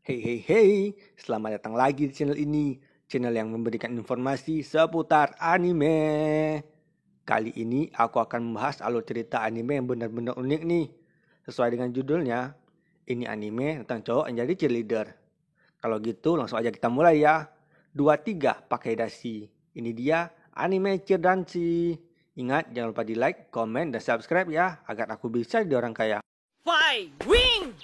Hey hey hey, selamat datang lagi di channel ini. Channel yang memberikan informasi seputar anime. Kali ini aku akan membahas alur cerita anime yang benar-benar unik nih. Sesuai dengan judulnya, ini anime tentang cowok yang jadi cheerleader. Kalau gitu langsung aja kita mulai ya. 2, 3 pakai dasi. Ini dia anime Cheerdancy. Ingat jangan lupa di like, komen, dan subscribe ya, agar aku bisa jadi orang kaya. Fight! Wing!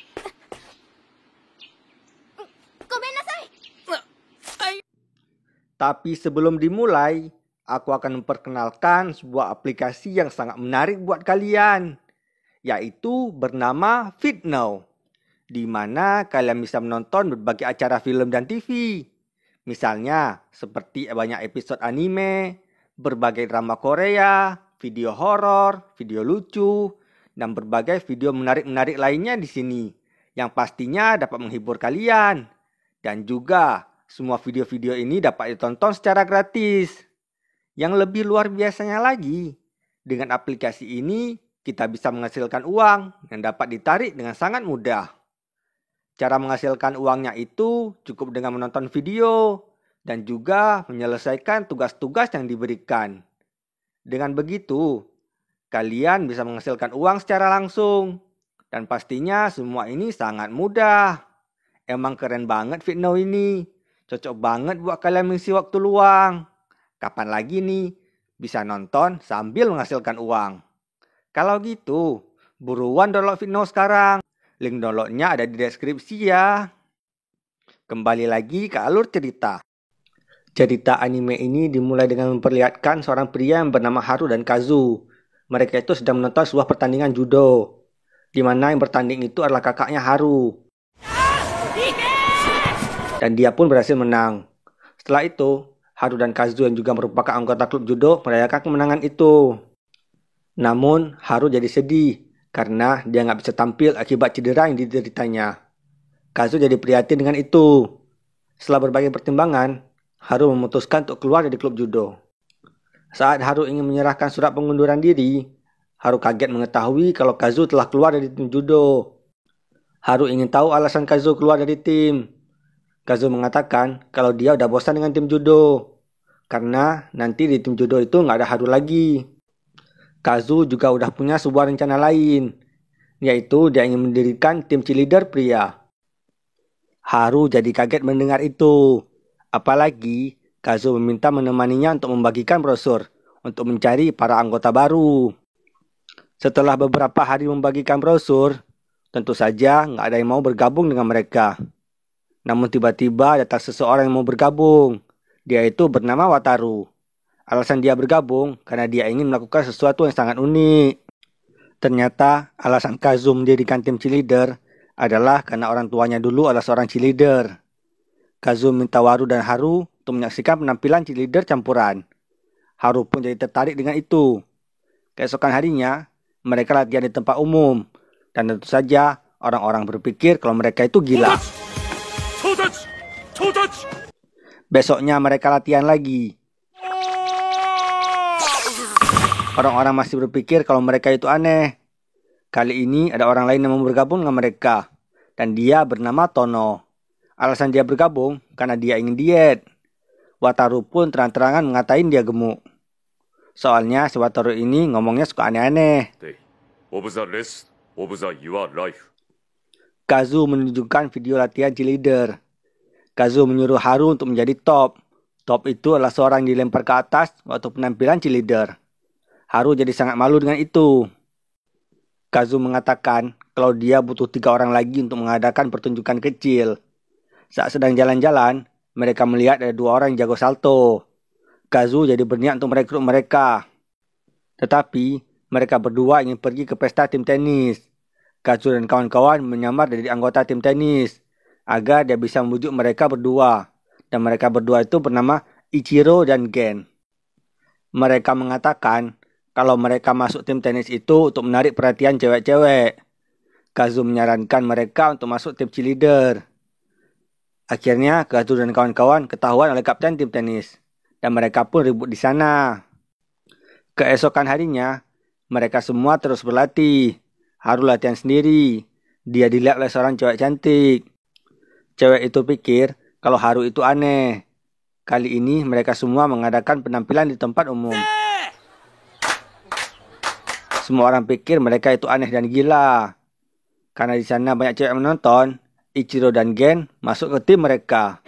Tapi sebelum dimulai, aku akan memperkenalkan sebuah aplikasi yang sangat menarik buat kalian, yaitu bernama FitNow, di mana kalian bisa menonton berbagai acara film dan TV. Misalnya, seperti banyak episode anime, berbagai drama Korea, video horor, video lucu, dan berbagai video menarik-menarik lainnya di sini, yang pastinya dapat menghibur kalian. Dan juga, semua video-video ini dapat ditonton secara gratis. Yang lebih luar biasanya lagi, dengan aplikasi ini kita bisa menghasilkan uang yang dapat ditarik dengan sangat mudah. Cara menghasilkan uangnya itu cukup dengan menonton video dan juga menyelesaikan tugas-tugas yang diberikan. Dengan begitu, kalian bisa menghasilkan uang secara langsung. Dan pastinya semua ini sangat mudah. Emang keren banget FitNow ini. Cocok banget buat kalian mengisi waktu luang. Kapan lagi nih bisa nonton sambil menghasilkan uang? Kalau gitu, buruan download FitNow sekarang. Link downloadnya ada di deskripsi ya. Kembali lagi ke alur cerita. Cerita anime ini dimulai dengan memperlihatkan seorang pria yang bernama Haru dan Kazu. Mereka itu sedang menonton sebuah pertandingan judo, di mana yang bertanding itu adalah kakaknya Haru. Dan dia pun berhasil menang. Setelah itu, Haru dan Kazu yang juga merupakan anggota klub judo merayakan kemenangan itu. Namun, Haru jadi sedih karena dia nggak bisa tampil akibat cedera yang dideritanya. Kazu jadi prihatin dengan itu. Setelah berbagai pertimbangan, Haru memutuskan untuk keluar dari klub judo. Saat Haru ingin menyerahkan surat pengunduran diri, Haru kaget mengetahui kalau Kazu telah keluar dari tim judo. Haru ingin tahu alasan Kazu keluar dari tim. Kazu mengatakan kalau dia udah bosan dengan tim judo, karena nanti di tim judo itu nggak ada Haru lagi. Kazu juga udah punya sebuah rencana lain, yaitu dia ingin mendirikan tim cheerleader pria. Haru jadi kaget mendengar itu. Apalagi Kazu meminta menemaninya untuk membagikan brosur untuk mencari para anggota baru. Setelah beberapa hari membagikan brosur, tentu saja nggak ada yang mau bergabung dengan mereka. Namun tiba-tiba datang seseorang yang mau bergabung. Dia itu bernama Wataru. Alasan dia bergabung karena dia ingin melakukan sesuatu yang sangat unik. Ternyata alasan Kazu mendirikan tim cheerleader adalah karena orang tuanya dulu adalah seorang cheerleader. Kazu minta Wataru dan Haru untuk menyaksikan penampilan cheerleader campuran. Haru pun jadi tertarik dengan itu. Keesokan harinya, mereka latihan di tempat umum. Dan tentu saja orang-orang berpikir kalau mereka itu gila. Besoknya mereka latihan lagi. Orang-orang masih berpikir kalau mereka itu aneh. Kali ini ada orang lain yang mau bergabung dengan mereka. Dan dia bernama Tono. Alasan dia bergabung karena dia ingin diet. Wataru pun terang-terangan mengatain dia gemuk. Soalnya si Wataru ini ngomongnya suka aneh-aneh. Kazu menunjukkan video latihan cheerleader. Kazu menyuruh Haru untuk menjadi top. Top itu adalah seorang yang dilempar ke atas waktu penampilan cheerleader. Haru jadi sangat malu dengan itu. Kazu mengatakan kalau dia butuh 3 orang lagi untuk mengadakan pertunjukan kecil. Saat sedang jalan-jalan, mereka melihat ada 2 orang yang jago salto. Kazu jadi berniat untuk merekrut mereka. Tetapi, mereka berdua ingin pergi ke pesta tim tenis. Kazu dan kawan-kawan menyamar jadi anggota tim tenis agar dia bisa membujuk mereka berdua. Dan mereka berdua itu bernama Ichiro dan Gen. Mereka mengatakan kalau mereka masuk tim tenis itu untuk menarik perhatian cewek-cewek. Kazu menyarankan mereka untuk masuk tim cheerleader. Akhirnya Kazu dan kawan-kawan ketahuan oleh kapten tim tenis. Dan mereka pun ribut di sana. Keesokan harinya, mereka semua terus berlatih. Haru latihan sendiri. Dia dilihat oleh seorang cewek cantik. Cewek itu pikir kalau Haru itu aneh. Kali ini mereka semua mengadakan penampilan di tempat umum. Semua orang pikir mereka itu aneh dan gila. Karena di sana banyak cewek menonton, Ichiro dan Gen masuk ke tim mereka.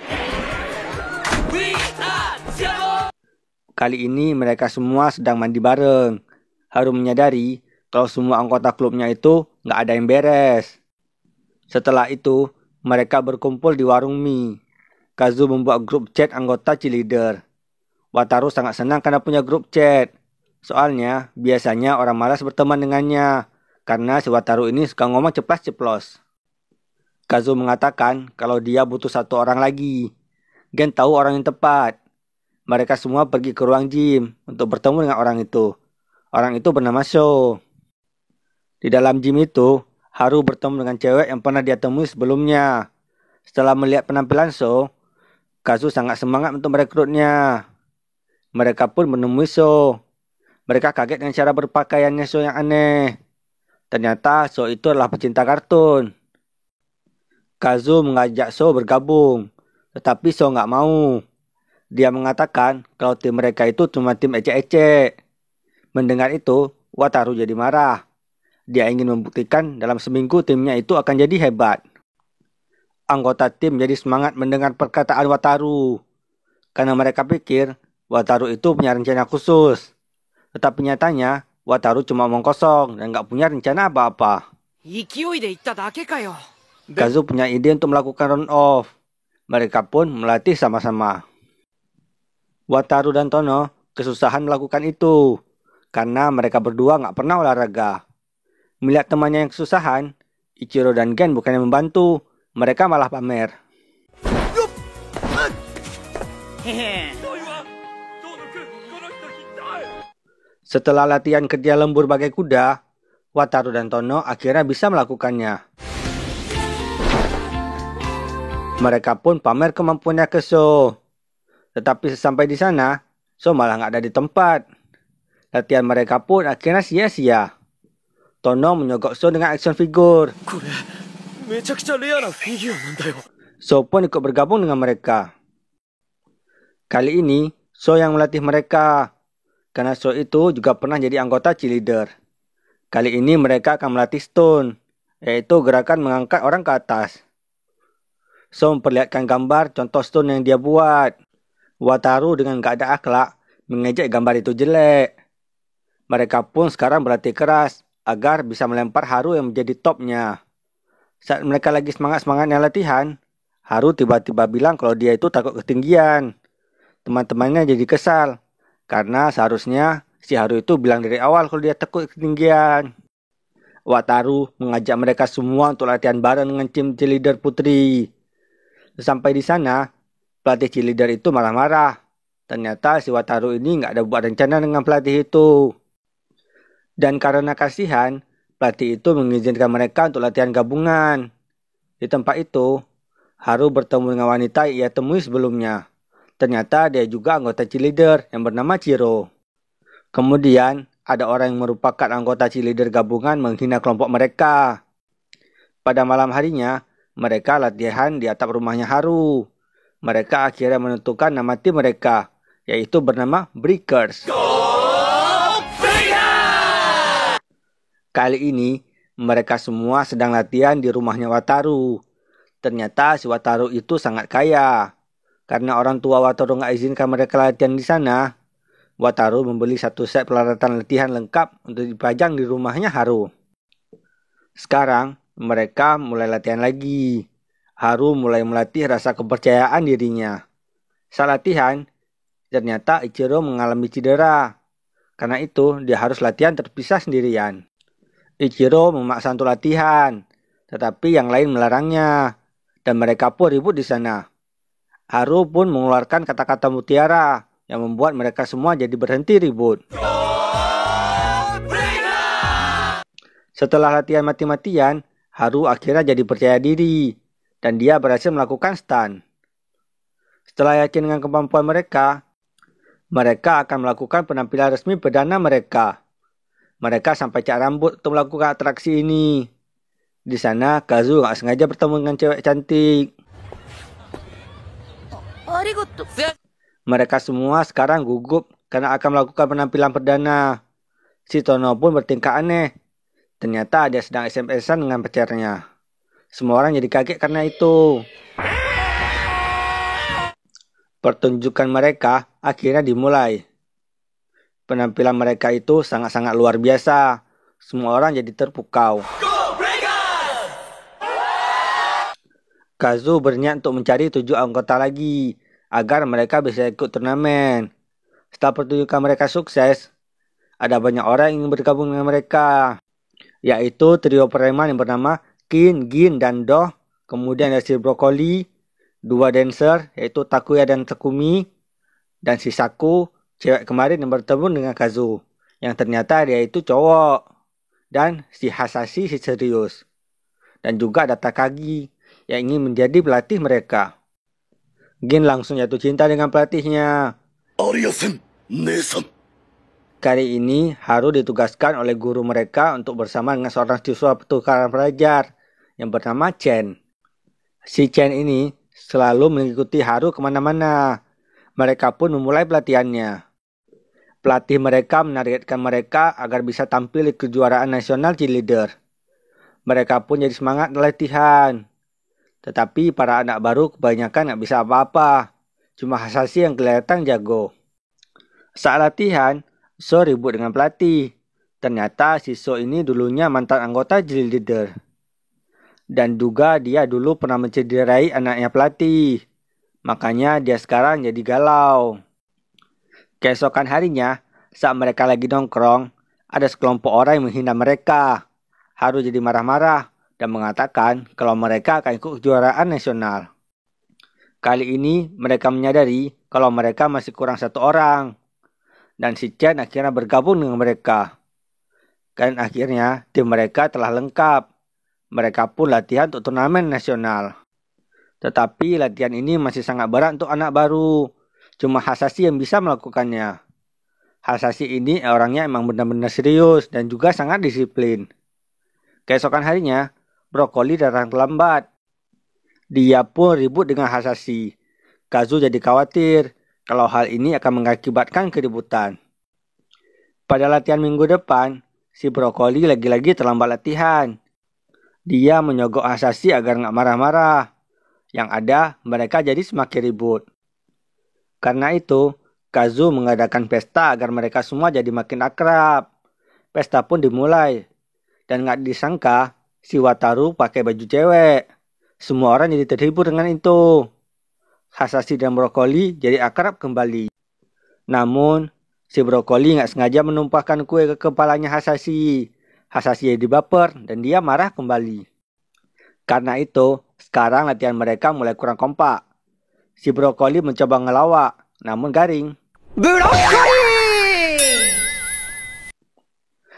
Kali ini mereka semua sedang mandi bareng. Haru menyadari kalau semua anggota klubnya itu nggak ada yang beres. Setelah itu, mereka berkumpul di warung mie. Kazu membuat grup chat anggota cheerleader. Wataru sangat senang karena punya grup chat. Soalnya, biasanya orang malas berteman dengannya. Karena si Wataru ini suka ngomong ceplas-ceplos. Kazu mengatakan kalau dia butuh satu orang lagi. Gen tahu orang yang tepat. Mereka semua pergi ke ruang gym untuk bertemu dengan orang itu. Orang itu bernama Sho. Di dalam gym itu, Haru bertemu dengan cewek yang pernah dia temui sebelumnya. Setelah melihat penampilan Sho, Kazu sangat semangat untuk merekrutnya. Mereka pun menemui Sho. Mereka kaget dengan cara berpakaiannya Sho yang aneh. Ternyata Sho itu adalah pecinta kartun. Kazu mengajak Sho bergabung, tetapi Sho nggak mau. Dia mengatakan kalau tim mereka itu cuma tim ecek-ecek. Mendengar itu, Wataru jadi marah. Dia ingin membuktikan dalam seminggu timnya itu akan jadi hebat. Anggota tim jadi semangat mendengar perkataan Wataru. Karena mereka pikir Wataru itu punya rencana khusus. Tetapi nyatanya Wataru cuma omong kosong dan gak punya rencana apa-apa. Kazu punya ide untuk melakukan round off. Mereka pun melatih sama-sama. Wataru dan Tono kesusahan melakukan itu. Karena mereka berdua gak pernah olahraga. Melihat temannya yang kesusahan, Ichiro dan Gen bukannya membantu, mereka malah pamer. Setelah latihan kerja lembur bagai kuda, Wataru dan Tono akhirnya bisa melakukannya. Mereka pun pamer kemampuannya ke Sho. Tetapi sesampai di sana, Sho malah nggak ada di tempat. Latihan mereka pun akhirnya sia-sia. Tono menyogok Sho dengan action figure. Sho pun ikut bergabung dengan mereka. Kali ini, Sho yang melatih mereka. Karena Sho itu juga pernah jadi anggota cheerleader. Kali ini mereka akan melatih stone, yaitu gerakan mengangkat orang ke atas. Sho memperlihatkan gambar contoh stone yang dia buat. Wataru dengan gak ada akhlak mengejek gambar itu jelek. Mereka pun sekarang berlatih keras agar bisa melempar Haru yang menjadi topnya. Saat mereka lagi semangat-semangatnya latihan, Haru tiba-tiba bilang kalau dia itu takut ketinggian. Teman-temannya jadi kesal. Karena seharusnya si Haru itu bilang dari awal kalau dia takut ketinggian. Wataru mengajak mereka semua untuk latihan bareng dengan tim cheerleader putri. Sampai di sana, pelatih cheerleader itu marah-marah. Ternyata si Wataru ini nggak ada buat rencana dengan pelatih itu. Dan karena kasihan, pelatih itu mengizinkan mereka untuk latihan gabungan. Di tempat itu, Haru bertemu dengan wanita yang ia temui sebelumnya. Ternyata dia juga anggota cheerleader yang bernama Chiro. Kemudian, ada orang yang merupakan anggota cheerleader gabungan menghina kelompok mereka. Pada malam harinya, mereka latihan di atap rumahnya Haru. Mereka akhirnya menentukan nama tim mereka, yaitu bernama Breakers. Kali ini, mereka semua sedang latihan di rumahnya Wataru. Ternyata si Wataru itu sangat kaya. Karena orang tua Wataru nggak izinkan mereka latihan di sana, Wataru membeli satu set peralatan latihan lengkap untuk dipajang di rumahnya Haru. Sekarang, mereka mulai latihan lagi. Haru mulai melatih rasa kepercayaan dirinya. Saat latihan, ternyata Ichiro mengalami cedera. Karena itu, dia harus latihan terpisah sendirian. Ichiro memaksa untuk latihan, tetapi yang lain melarangnya. Dan mereka pun ribut di sana. Haru pun mengeluarkan kata-kata mutiara yang membuat mereka semua jadi berhenti ribut. Setelah latihan mati-matian, Haru akhirnya jadi percaya diri dan dia berhasil melakukan stunt. Setelah yakin dengan kemampuan mereka, mereka akan melakukan penampilan resmi perdana mereka. Mereka sampai cat rambut untuk melakukan atraksi ini. Di sana, Kazu gak sengaja bertemu dengan cewek cantik. arigato. Mereka semua sekarang gugup karena akan melakukan penampilan perdana. Si Tono pun bertingkah aneh. Ternyata dia sedang SMS-an dengan pacarnya. Semua orang jadi kaget karena itu. Pertunjukan mereka akhirnya dimulai. Penampilan mereka itu sangat-sangat luar biasa. Semua orang jadi terpukau. Kazu berniat untuk mencari 7 anggota lagi agar mereka bisa ikut turnamen. Setelah pertunjukan mereka sukses, ada banyak orang yang ingin bergabung dengan mereka, yaitu trio preman yang bernama Kin, Gin, dan Do. Kemudian ada si Brokoli, 2 dancer yaitu Takuya dan Takumi, dan si Saku, cewek kemarin yang bertemu dengan Kazu, yang ternyata dia itu cowok, dan si Hasashi si serius, dan juga ada Takagi yang ingin menjadi pelatih mereka. Gin langsung jatuh cinta dengan pelatihnya. Arya-san, Nesan. Kali ini Haru ditugaskan oleh guru mereka untuk bersama dengan seorang siswa pertukaran pelajar yang bernama Chen. Si Chen ini selalu mengikuti Haru kemana-mana. Mereka pun memulai pelatihannya. Pelatih mereka menargetkan mereka agar bisa tampil di kejuaraan nasional cheerleader. Mereka pun jadi semangat latihan. Tetapi para anak baru kebanyakan nggak bisa apa-apa. Cuma Hasashi yang kelihatan jago. Saat latihan, So ribut dengan pelatih. Ternyata si So ini dulunya mantan anggota cheerleader. Dan juga dia dulu pernah mencederai anaknya pelatih. Makanya dia sekarang jadi galau. Keesokan harinya, saat mereka lagi nongkrong, ada sekelompok orang yang menghina mereka. Haru jadi marah-marah dan mengatakan kalau mereka akan ikut kejuaraan nasional. Kali ini mereka menyadari kalau mereka masih kurang 1 orang. Dan si Chen akhirnya bergabung dengan mereka. Dan akhirnya tim mereka telah lengkap. Mereka pun latihan untuk turnamen nasional. Tetapi latihan ini masih sangat berat untuk anak baru. Cuma Hasashi yang bisa melakukannya. Hasashi ini orangnya emang benar-benar serius dan juga sangat disiplin. Keesokan harinya, Brokoli datang terlambat. Dia pun ribut dengan Hasashi. Kazu jadi khawatir kalau hal ini akan mengakibatkan keributan. Pada latihan minggu depan, si Brokoli lagi-lagi terlambat latihan. Dia menyogok Hasashi agar nggak marah-marah. Yang ada, mereka jadi semakin ribut. Karena itu, Kazu mengadakan pesta agar mereka semua jadi makin akrab. Pesta pun dimulai. Dan nggak disangka, si Wataru pakai baju cewek. Semua orang jadi terhibur dengan itu. Hasashi dan Brokoli jadi akrab kembali. Namun, si Brokoli nggak sengaja menumpahkan kue ke kepalanya Hasashi. Hasashi jadi baper dan dia marah kembali. Karena itu, sekarang latihan mereka mulai kurang kompak. Si Brokoli mencoba ngelawak, namun garing. Brokoli!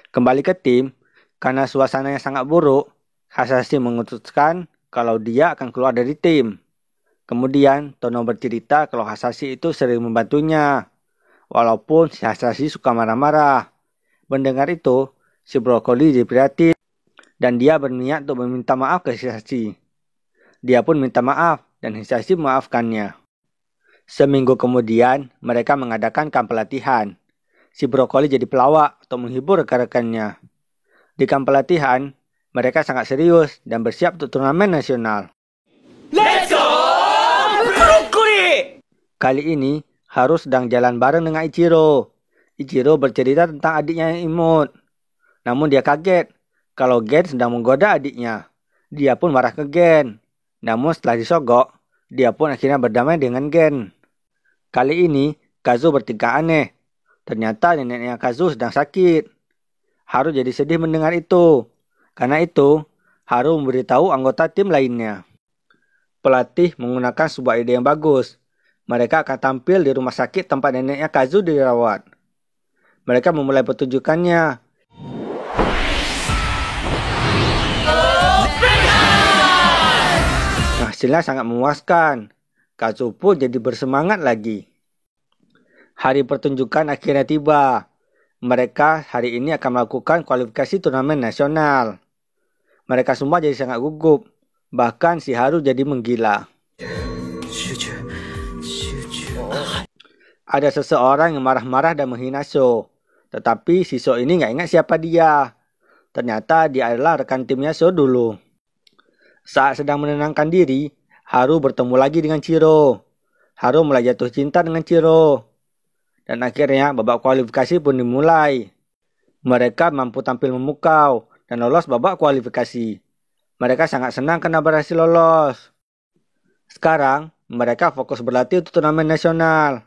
Kembali ke tim, karena suasananya sangat buruk, Hasashi memutuskan kalau dia akan keluar dari tim. Kemudian Tono bercerita kalau Hasashi itu sering membantunya. Walaupun si Hasashi suka marah-marah. Mendengar itu, si Brokoli jadi prihatin. Dan dia berniat untuk meminta maaf ke Hasashi. Dia pun minta maaf dan Hasashi memaafkannya. Seminggu kemudian, mereka mengadakan kamp pelatihan. Si Brokoli jadi pelawak untuk menghibur rekan-rekannya. Di kamp pelatihan, mereka sangat serius dan bersiap untuk turnamen nasional. Let's go! Brokoli! Kali ini, Haru sedang jalan bareng dengan Ichiro. Ichiro bercerita tentang adiknya yang imut. Namun dia kaget kalau Gen sedang menggoda adiknya. Dia pun marah ke Gen. Namun setelah disogok, dia pun akhirnya berdamai dengan Gen. Kali ini, Kazu bertingkah aneh. Ternyata neneknya Kazu sedang sakit. Haru jadi sedih mendengar itu. Karena itu, Haru memberitahu anggota tim lainnya. Pelatih menggunakan sebuah ide yang bagus. Mereka akan tampil di rumah sakit tempat neneknya Kazu dirawat. Mereka memulai pertunjukannya. Hasilnya sangat memuaskan. Kazu pun jadi bersemangat lagi. Hari pertunjukan akhirnya tiba. Mereka hari ini akan melakukan kualifikasi turnamen nasional. Mereka semua jadi sangat gugup. Bahkan si Haru jadi menggila. Ada seseorang yang marah-marah dan menghina So. Tetapi si So ini nggak ingat siapa dia. Ternyata dia adalah rekan timnya So dulu. Saat sedang menenangkan diri, Haru bertemu lagi dengan Chiro. Haru mulai jatuh cinta dengan Chiro. Dan akhirnya babak kualifikasi pun dimulai. Mereka mampu tampil memukau dan lolos babak kualifikasi. Mereka sangat senang karena berhasil lolos. Sekarang, mereka fokus berlatih untuk turnamen nasional.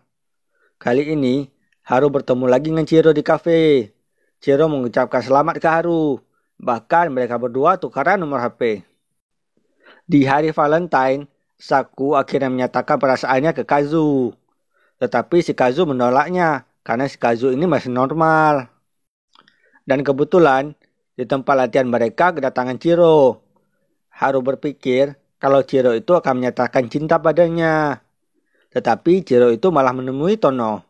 Kali ini, Haru bertemu lagi dengan Chiro di kafe. Chiro mengucapkan selamat ke Haru. Bahkan mereka berdua tukaran nomor HP. Di hari Valentine, Saku akhirnya menyatakan perasaannya ke Kazu. Tetapi si Kazu menolaknya karena si Kazu ini masih normal. Dan kebetulan, di tempat latihan mereka kedatangan Chiro. Haru berpikir kalau Chiro itu akan menyatakan cinta padanya. Tetapi Chiro itu malah menemui Tono.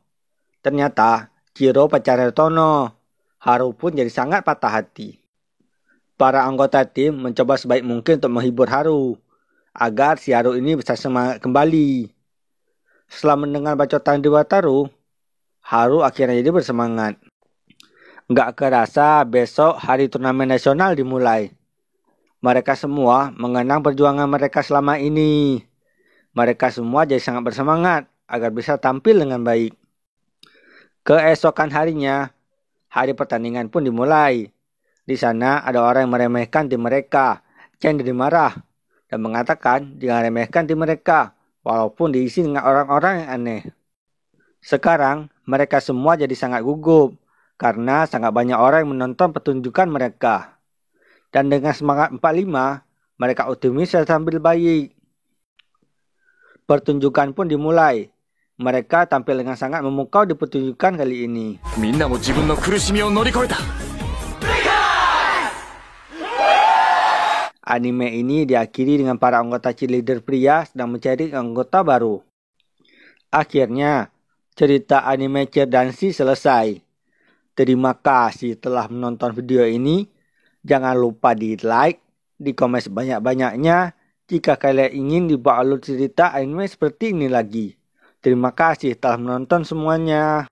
Ternyata Chiro pacarnya Tono. Haru pun jadi sangat patah hati. Para anggota tim mencoba sebaik mungkin untuk menghibur Haru, agar si Haru ini bisa semangat kembali. Setelah mendengar bacotan di Wataru, Haru akhirnya jadi bersemangat. Gak kerasa besok hari turnamen nasional dimulai. Mereka semua mengenang perjuangan mereka selama ini. Mereka semua jadi sangat bersemangat agar bisa tampil dengan baik. Keesokan harinya, hari pertandingan pun dimulai. Di sana ada orang yang meremehkan tim mereka. Chen jadi marah dan mengatakan jangan remehkan tim mereka, walaupun diisi dengan orang-orang yang aneh. Sekarang mereka semua jadi sangat gugup karena sangat banyak orang yang menonton pertunjukan mereka. Dan dengan semangat 45, mereka optimis dan tampil baik. Pertunjukan pun dimulai. Mereka tampil dengan sangat memukau di pertunjukan kali ini. Anime ini diakhiri dengan para anggota cheerleader pria sedang mencari anggota baru. Akhirnya, cerita anime Cheer Dancy selesai. Terima kasih telah menonton video ini. Jangan lupa di like, di komen sebanyak-banyaknya jika kalian ingin dibuat alur cerita anime seperti ini lagi. Terima kasih telah menonton semuanya.